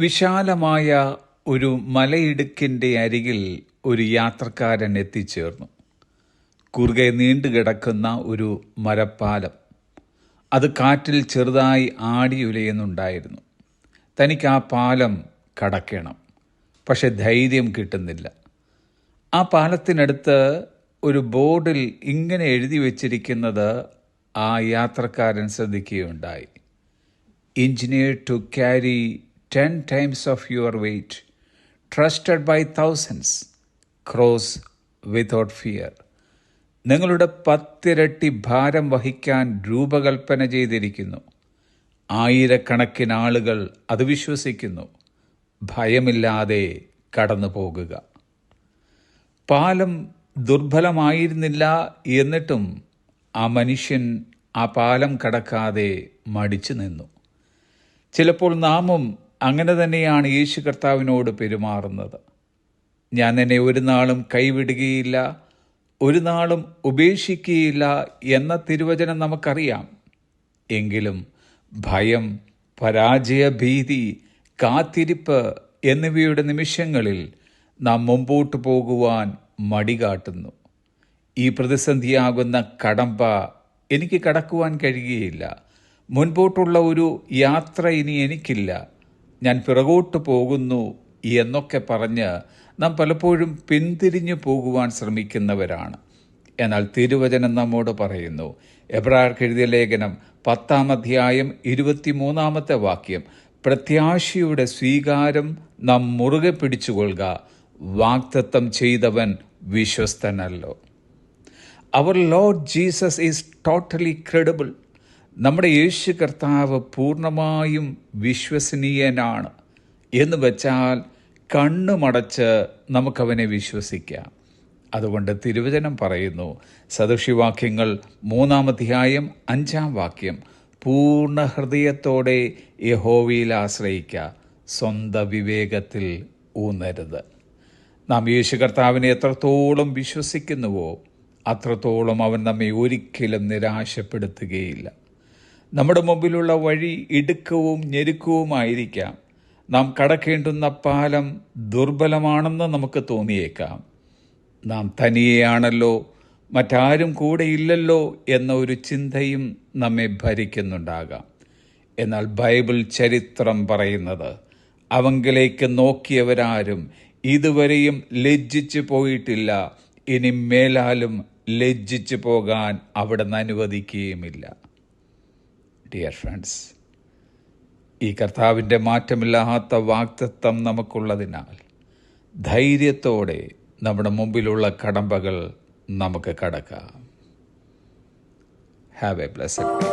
വിശാലമായ ഒരു മലയിടുക്കിൻ്റെ അരികിൽ ഒരു യാത്രക്കാരൻ എത്തിച്ചേർന്നു. കുറുകെ നീണ്ടുകിടക്കുന്ന ഒരു മരപ്പാലം. അത് കാറ്റിൽ ചെറുതായി ആടിയുലയുന്നുണ്ടായിരുന്നു. തനിക്ക് ആ പാലം കടക്കണം, പക്ഷെ ധൈര്യം കിട്ടുന്നില്ല. ആ പാലത്തിനടുത്ത് ഒരു ബോർഡിൽ ഇങ്ങനെ എഴുതി വച്ചിരിക്കുന്നത് ആ യാത്രക്കാരൻ ശ്രദ്ധിക്കുകയുണ്ടായി: Engineered to carry 10 times of your weight, trusted by thousands, cross without fear. നിങ്ങളുടെ 10 ഇരട്ടി ഭാരം വഹിക്കാൻ രൂപകൽപ്പന ചെയ്തിരിക്കുന്നു. ആയിരക്കണക്കിന് ആളുകൾ അത് വിശ്വസിക്കുന്നു. ഭയമില്ലാതെ കടന്നു പോകുക. പാലം ദുർബലമായിരുന്നില്ല, എന്നിട്ടും ആ മനുഷ്യൻ ആ പാലം കടക്കാതെ മടിച്ചു നിന്നു. ചിലപ്പോൾ നാമും അങ്ങനെ തന്നെയാണ് യേശു കർത്താവിനോട് പെരുമാറുന്നത്. ഞാൻ നിന്നെ ഒരു നാളും കൈവിടുകയില്ല, ഒരു നാളും ഉപേക്ഷിക്കുകയില്ല എന്ന തിരുവചനം നമുക്കറിയാം. എങ്കിലും ഭയം, പരാജയഭീതി, കാത്തിരിപ്പ് എന്നിവയുടെ നിമിഷങ്ങളിൽ നാം മുമ്പോട്ട് പോകുവാൻ മടി കാട്ടുന്നു. ഈ പ്രതിസന്ധിയാകുന്ന കടമ്പ എനിക്ക് കടക്കുവാൻ കഴിയുകയില്ല, മുൻപോട്ടുള്ള ഒരു യാത്ര ഇനി എനിക്കില്ല, ഞാൻ പിറകോട്ട് പോകുന്നു എന്നൊക്കെ പറഞ്ഞ് നാം പലപ്പോഴും പിന്തിരിഞ്ഞു പോകുവാൻ ശ്രമിക്കുന്നവരാണ്. എന്നാൽ തിരുവചനം നമ്മോട് പറയുന്നു, എബ്രായർക്ക് എഴുതിയ ലേഖനം 10-ാം അധ്യായം 23-ാമത്തെ വാക്യം: പ്രത്യാശയുടെ സ്വീകാരം നാം മുറുകെ പിടിച്ചുകൊള്ളുക, വാഗ്ദത്തം ചെയ്തവൻ വിശ്വസ്തനല്ലോ. അവർ Lord Jesus is totally credible. നമ്മുടെ യേശു കർത്താവ് പൂർണ്ണമായും വിശ്വസനീയനാണ്. എന്ന് വെച്ചാൽ കണ്ണുമടച്ച് നമുക്കവനെ വിശ്വസിക്കാം. അതുകൊണ്ട് തിരുവചനം പറയുന്നു, സദൃശവാക്യങ്ങൾ 3-ാം അധ്യായം 5-ാം വാക്യം: പൂർണ്ണ ഹൃദയത്തോടെ യഹോവയിൽ ആശ്രയിക്കുക, സ്വന്തം വിവേകത്തിൽ ഊന്നരുത്. നാം യേശു കർത്താവിനെ എത്രത്തോളം വിശ്വസിക്കുന്നുവോ അത്രത്തോളം അവൻ നമ്മെ ഒരിക്കലും നിരാശപ്പെടുത്തുകയില്ല. നമ്മുടെ മുമ്പിലുള്ള വഴി ഇടുക്കവും ഞെരുക്കവുമായിരിക്കാം. നാം കടക്കേണ്ടുന്ന പാലം ദുർബലമാണെന്ന് നമുക്ക് തോന്നിയേക്കാം. നാം തനിയെയാണല്ലോ, മറ്റാരും കൂടെ ഇല്ലല്ലോ എന്ന ഒരു ചിന്തയും നമ്മെ ഭരിക്കുന്നുണ്ടാകാം. എന്നാൽ ബൈബിൾ ചരിത്രം പറയുന്നത്, അവങ്കിലേക്ക് നോക്കിയവരാരും ഇതുവരെയും ലജ്ജിച്ചു പോയിട്ടില്ല, ഇനി മേലാലും ലജ്ജിച്ചു പോകാൻ അവിടുന്ന് അനുവദിക്കുകയുമില്ല. ഡിയർ ഫ്രണ്ട്സ്, ഈ കർത്താവിൻ്റെ മാറ്റമില്ലാത്ത വാഗ്ദത്തം നമുക്കുള്ളതിനാൽ ധൈര്യത്തോടെ നമ്മുടെ മുമ്പിലുള്ള കടമ്പകൾ നമുക്ക് കടക്കാം. Have A blessed day.